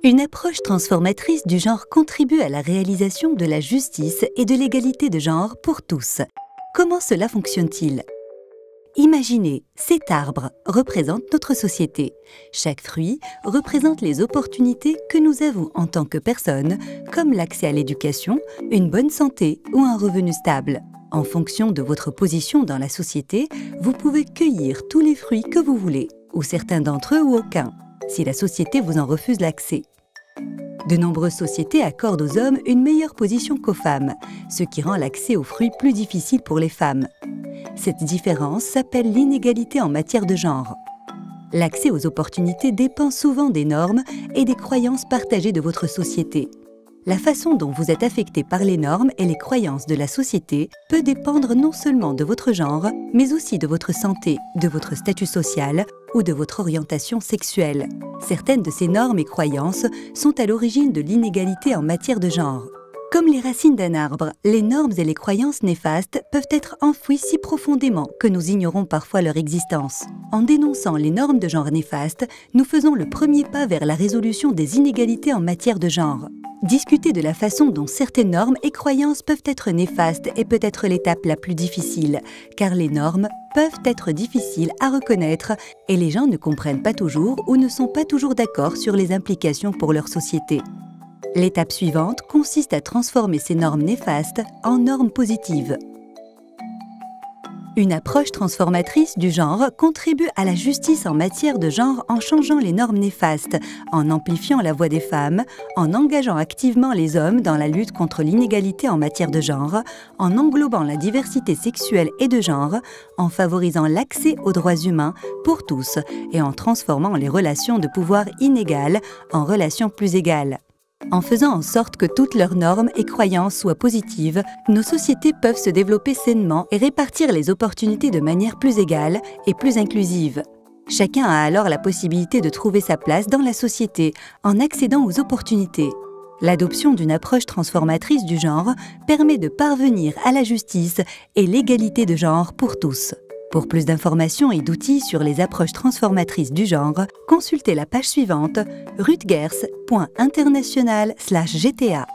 Une approche transformatrice du genre contribue à la réalisation de la justice et de l'égalité de genre pour tous. Comment cela fonctionne-t-il? Imaginez, cet arbre représente notre société. Chaque fruit représente les opportunités que nous avons en tant que personnes, comme l'accès à l'éducation, une bonne santé ou un revenu stable. En fonction de votre position dans la société, vous pouvez cueillir tous les fruits que vous voulez, ou certains d'entre eux ou aucun, si la société vous en refuse l'accès. De nombreuses sociétés accordent aux hommes une meilleure position qu'aux femmes, ce qui rend l'accès aux fruits plus difficile pour les femmes. Cette différence s'appelle l'inégalité en matière de genre. L'accès aux opportunités dépend souvent des normes et des croyances partagées de votre société. La façon dont vous êtes affecté par les normes et les croyances de la société peut dépendre non seulement de votre genre, mais aussi de votre santé, de votre statut social ou de votre orientation sexuelle. Certaines de ces normes et croyances sont à l'origine de l'inégalité en matière de genre. Comme les racines d'un arbre, les normes et les croyances néfastes peuvent être enfouies si profondément que nous ignorons parfois leur existence. En dénonçant les normes de genre néfastes, nous faisons le premier pas vers la résolution des inégalités en matière de genre. Discuter de la façon dont certaines normes et croyances peuvent être néfastes est peut-être l'étape la plus difficile, car les normes peuvent être difficiles à reconnaître et les gens ne comprennent pas toujours ou ne sont pas toujours d'accord sur les implications pour leur société. L'étape suivante consiste à transformer ces normes néfastes en normes positives. Une approche transformatrice du genre contribue à la justice en matière de genre en changeant les normes néfastes, en amplifiant la voix des femmes, en engageant activement les hommes dans la lutte contre l'inégalité en matière de genre, en englobant la diversité sexuelle et de genre, en favorisant l'accès aux droits humains pour tous et en transformant les relations de pouvoir inégales en relations plus égales. En faisant en sorte que toutes leurs normes et croyances soient positives, nos sociétés peuvent se développer sainement et répartir les opportunités de manière plus égale et plus inclusive. Chacun a alors la possibilité de trouver sa place dans la société en accédant aux opportunités. L'adoption d'une approche transformatrice du genre permet de parvenir à la justice et l'égalité de genre pour tous. Pour plus d'informations et d'outils sur les approches transformatrices du genre, consultez la page suivante rutgers.international/gta.